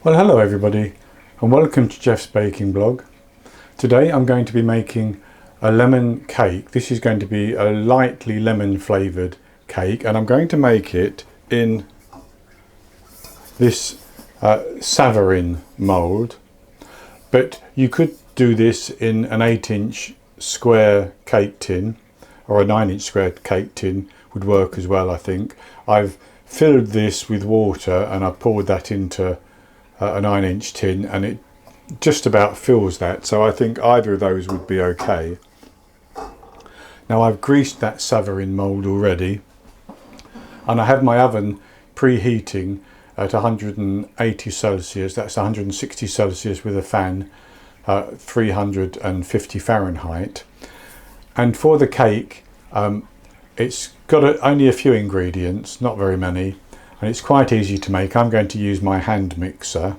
Well, hello everybody and welcome to Jeff's Baking Blog. Today I'm going to be making a lemon cake. This is going to be a lightly lemon flavoured cake and I'm going to make it in this Savarin mould, but you could do this in an 8-inch square cake tin, or a 9-inch square cake tin would work as well. I think I've filled this with water and I poured that into a 9-inch tin and it just about fills that, so I think either of those would be okay. Now I've greased that Savarin mould already and I have my oven preheating at 180 Celsius, that's 160 Celsius with a fan, 350 Fahrenheit. And for the cake, it's got only a few ingredients, not very many, and it's quite easy to make. I'm going to use my hand mixer,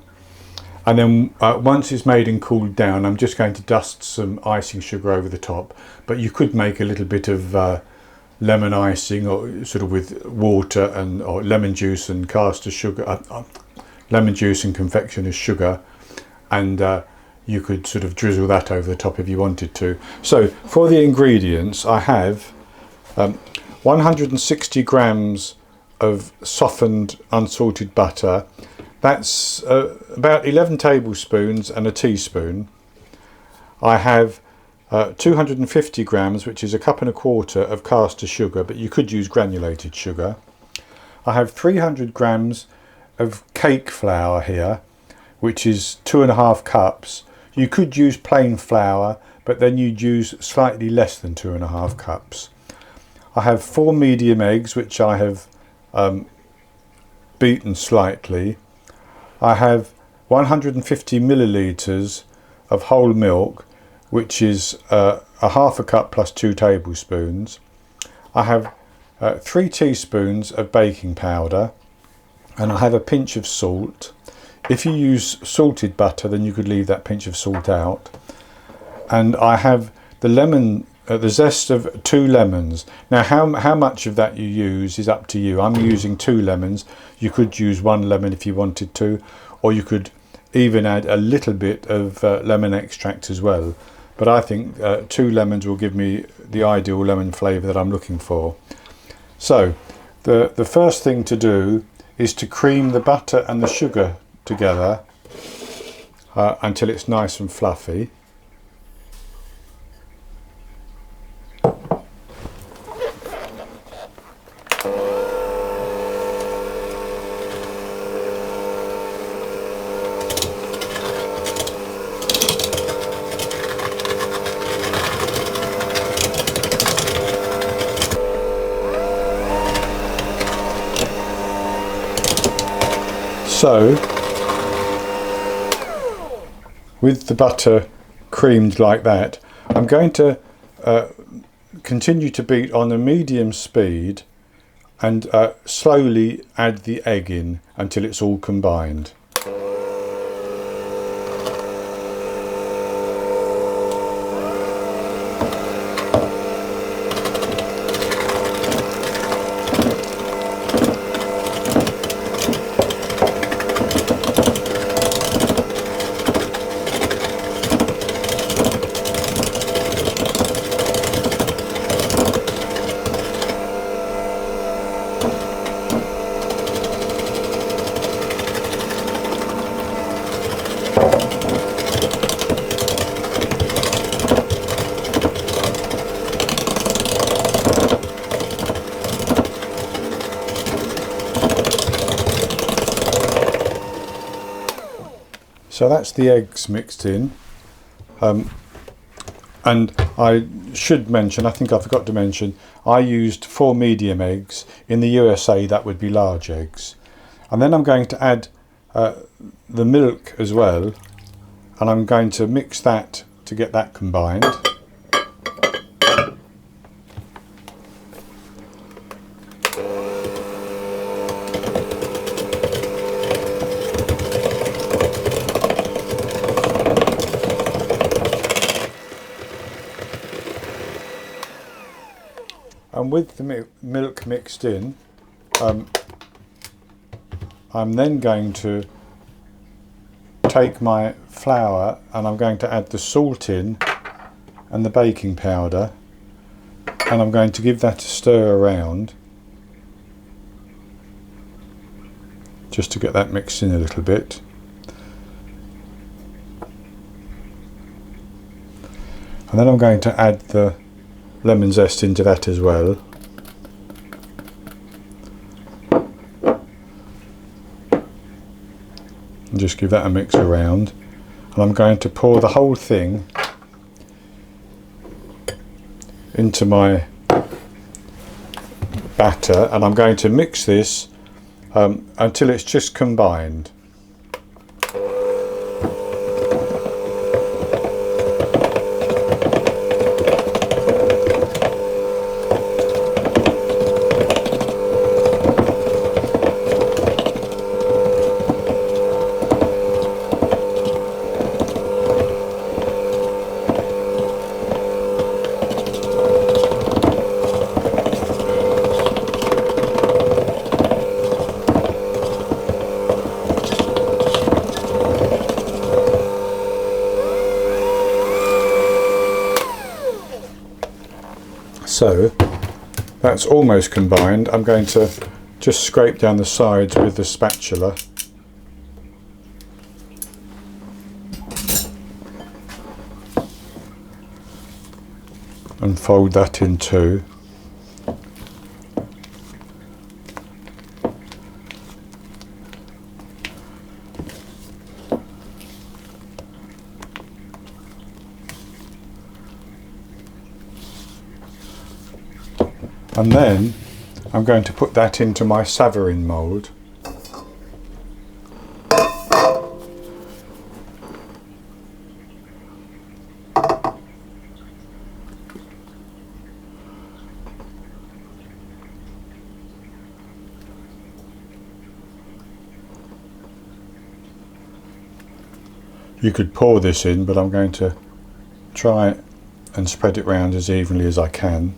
and then once it's made and cooled down, I'm just going to dust some icing sugar over the top. But you could make a little bit of lemon icing, or sort of with water and or lemon juice and caster sugar, lemon juice and confectioner's sugar, and you could sort of drizzle that over the top if you wanted to. So for the ingredients, I have 160 grams of softened unsalted butter. That's about 11 tablespoons and a teaspoon. I have 250 grams, which is a cup and a quarter of caster sugar, but you could use granulated sugar. I have 300 grams of cake flour here, which is 2.5 cups. You could use plain flour, but then you'd use slightly less than 2.5 cups. I have 4 medium eggs, which I have beaten slightly. I have 150 millilitres of whole milk, which is a half a cup plus 2 tablespoons. I have 3 teaspoons of baking powder, and I have a pinch of salt. If you use salted butter, then you could leave that pinch of salt out. And I have the zest of 2 lemons. Now how much of that you use is up to you. I'm using 2 lemons. You could use 1 lemon if you wanted to, or you could even add a little bit of lemon extract as well. But I think 2 lemons will give me the ideal lemon flavour that I'm looking for. So the first thing to do is to cream the butter and the sugar together until it's nice and fluffy. So, with the butter creamed like that, I'm going to continue to beat on a medium speed and slowly add the egg in until it's all combined. So that's the eggs mixed in, and I should mention, I think I forgot to mention, I used 4 medium eggs. In the USA that would be large eggs. And then I'm going to add the milk as well, and I'm going to mix that to get that combined. And with the milk mixed in, I'm then going to take my flour and I'm going to add the salt in and the baking powder, and I'm going to give that a stir around just to get that mixed in a little bit. And then I'm going to add the lemon zest into that as well. And just give that a mix around. And I'm going to pour the whole thing into my batter, and I'm going to mix this until it's just combined. So that's almost combined. I'm going to just scrape down the sides with the spatula. And fold that in too. And then I'm going to put that into my Savarin mould. You could pour this in, but I'm going to try and spread it round as evenly as I can.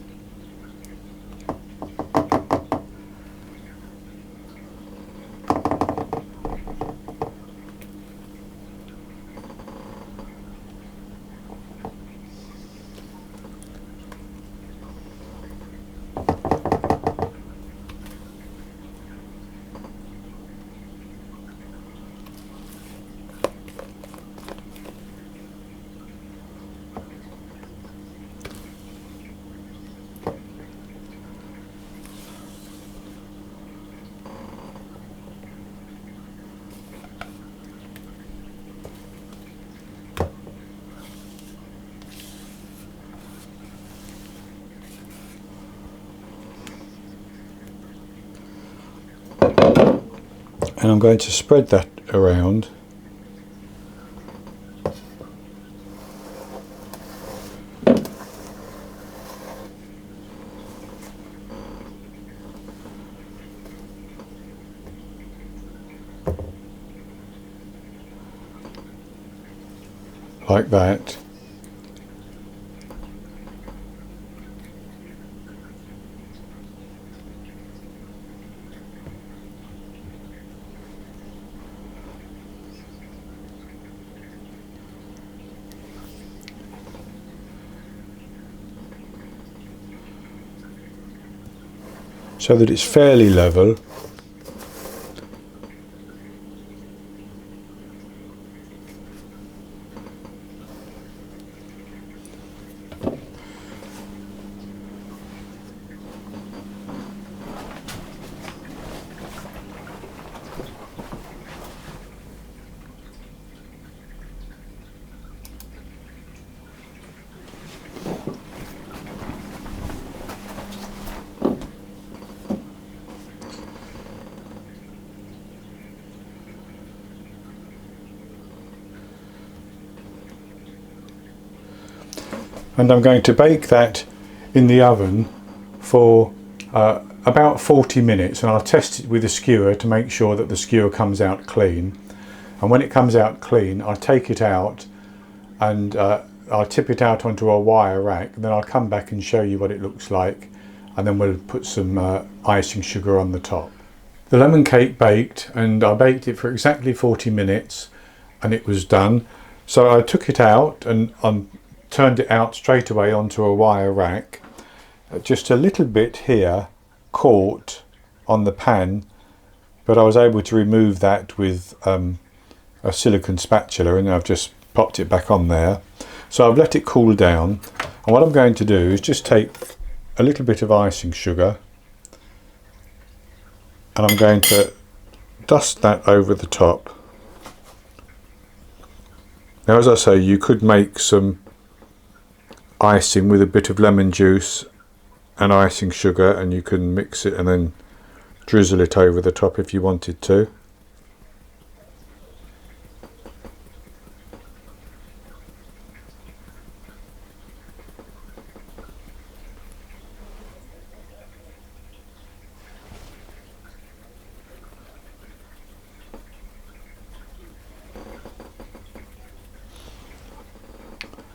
And I'm going to spread that around. Like that. So that it's fairly level. And I'm going to bake that in the oven for about 40 minutes, and I'll test it with a skewer to make sure that the skewer comes out clean. And when it comes out clean, I'll take it out and I'll tip it out onto a wire rack, and then I'll come back and show you what it looks like, and then we'll put some icing sugar on the top. The lemon cake baked, and I baked it for exactly 40 minutes, and it was done. So I took it out and turned it out straight away onto a wire rack. Just a little bit here caught on the pan, but I was able to remove that with a silicone spatula, and I've just popped it back on there. So I've let it cool down, and what I'm going to do is just take a little bit of icing sugar, and I'm going to dust that over the top. Now, as I say, you could make some icing with a bit of lemon juice and icing sugar, and you can mix it and then drizzle it over the top if you wanted to.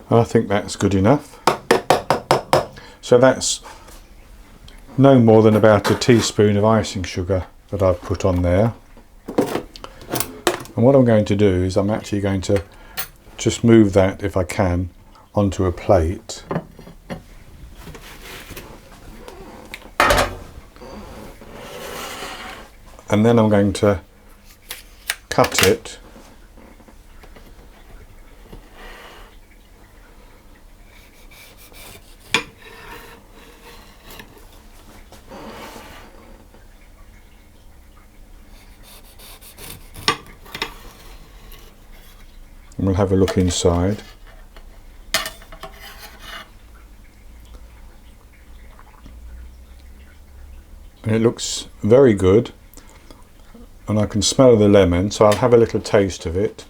I think that's good enough. So that's no more than about a teaspoon of icing sugar that I've put on there. And what I'm going to do is I'm actually going to just move that, if I can, onto a plate. And then I'm going to cut it . And we'll have a look inside. And it looks very good, and I can smell the lemon, so I'll have a little taste of it.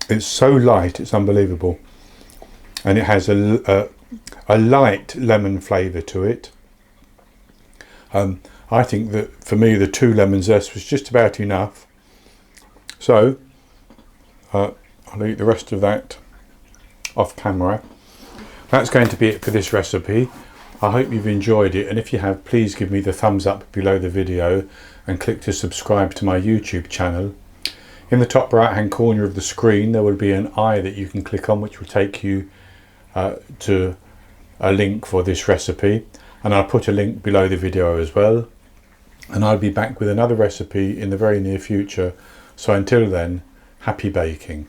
It's so light, it's unbelievable, and it has a light lemon flavour to it. I think that for me the 2 lemon zest was just about enough, so I'll eat the rest of that off camera. That's going to be it for this recipe. I hope you've enjoyed it, and if you have, please give me the thumbs up below the video and click to subscribe to my YouTube channel. In the top right hand corner of the screen there will be an eye that you can click on, which will take you to a link for this recipe, and I'll put a link below the video as well. And I'll be back with another recipe in the very near future, so until then, happy baking.